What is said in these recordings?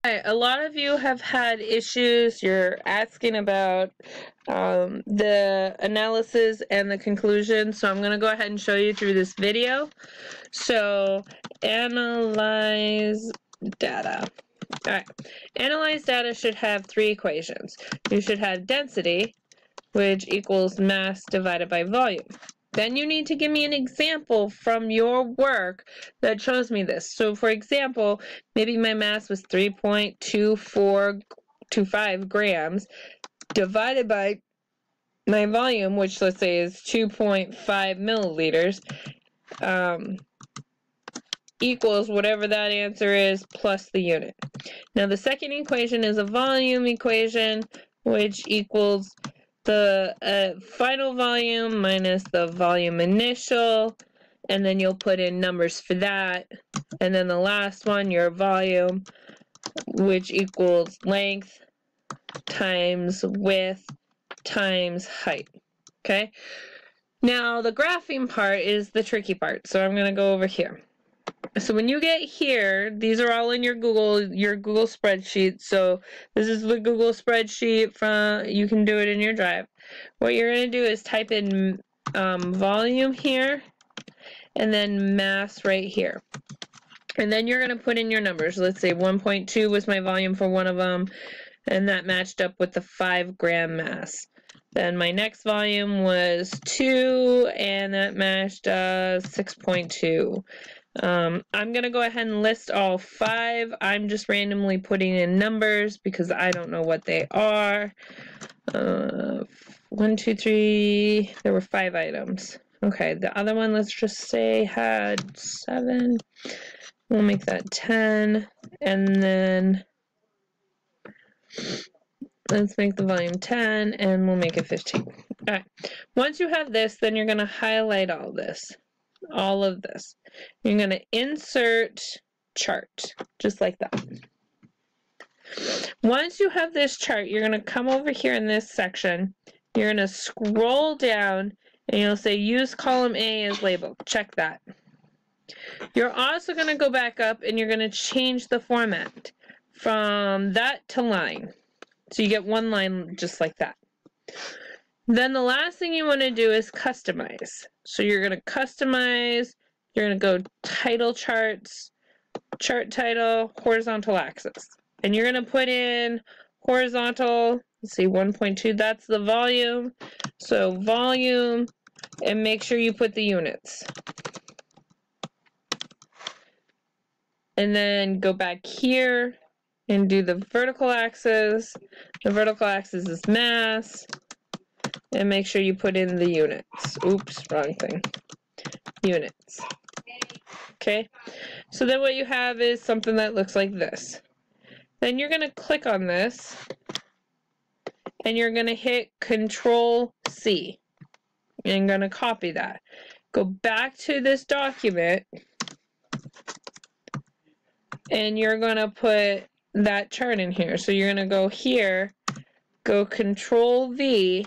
Right, a lot of you have had issues. You're asking about the analysis and the conclusion, so I'm going to go ahead and show you through this video. So, analyze data. Alright, analyze data should have three equations. You should have density, which equals mass divided by volume. Then you need to give me an example from your work that shows me this. So for example, maybe my mass was 3.2425 grams divided by my volume, which let's say is 2.5 milliliters, equals whatever that answer is plus the unit. Now the second equation is a volume equation, which equals the final volume minus the volume initial, and then you'll put in numbers for that. And then the last one, your volume, which equals length times width times height. Okay? Now the graphing part is the tricky part, so I'm going to go over here. So when you get here, these are all in your Google spreadsheet. So this is the Google spreadsheet you can do it in your Drive. What you're going to do is type in volume here and then mass right here. And then you're going to put in your numbers. Let's say 1.2 was my volume for one of them, and that matched up with the 5 gram mass. Then my next volume was 2, and that matched 6.2. I'm going to go ahead and list all 5. I'm just randomly putting in numbers because I don't know what they are. 1, 2, 3, there were 5 items. Okay, the other one, let's just say, had 7. We'll make that 10, and then let's make the volume 10, and we'll make it 15. All right, once you have this, then you're going to highlight all of this. You're going to insert chart, just like that. Once you have this chart, you're going to come over here in this section. You're going to scroll down, and you'll say use column A as label. Check that. You're also going to go back up, and you're going to change the format from that to line. So you get one line just like that. Then the last thing you want to do is customize. So you're going to customize, you're going to go title charts, chart title, horizontal axis. And you're going to put in horizontal, let's see, 1.2, that's the volume. So volume, and make sure you put the units. And then go back here and do the vertical axis. The vertical axis is mass. And make sure you put in the units. Oops, wrong thing. Units. Okay? So then what you have is something that looks like this. Then you're going to click on this. And you're going to hit Control-C. And I'm going to copy that. Go back to this document. And you're going to put that chart in here. So you're going to go here. Go Control-V.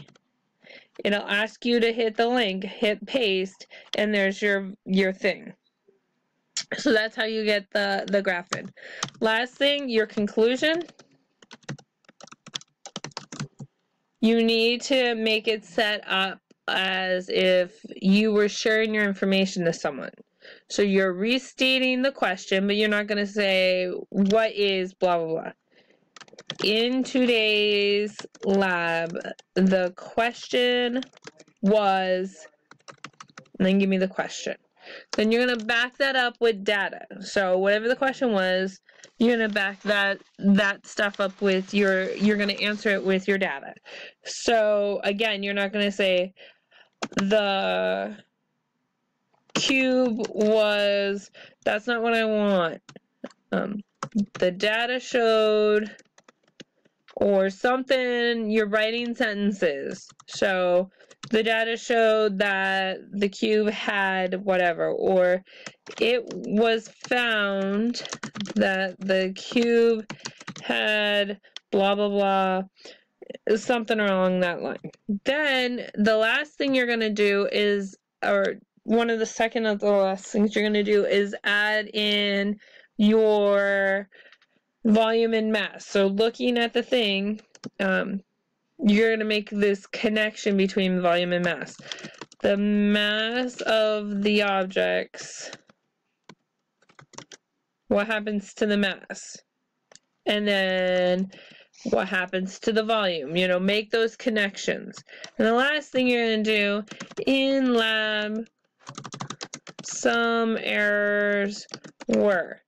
It'll ask you to hit the link, hit paste, and there's your thing. So that's how you get the graph in. Last thing, your conclusion. You need to make it set up as if you were sharing your information to someone. So you're restating the question, but you're not going to say, what is blah, blah, blah. In today's lab, the question was, and then give me the question. Then you're going to back that up with data. So whatever the question was, you're going to back that stuff up with you're going to answer it with your data. So again, you're not going to say the cube was, that's not what I want. The data showed, or something, you're writing sentences. So the data showed that the cube had whatever, or it was found that the cube had blah, blah, blah, something along that line. Then the last thing you're going to do is, or one of the second of the last things you're going to do is add in your volume and mass. So looking at the thing, you're going to make this connection between volume and mass. The mass of the objects, what happens to the mass? And then what happens to the volume? You know, make those connections. And the last thing you're going to do, in lab, some errors were.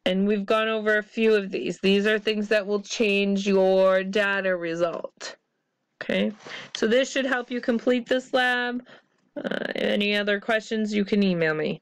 And we've gone over a few of these. These are things that will change your data result. Okay, so this should help you complete this lab. Any other questions, you can email me.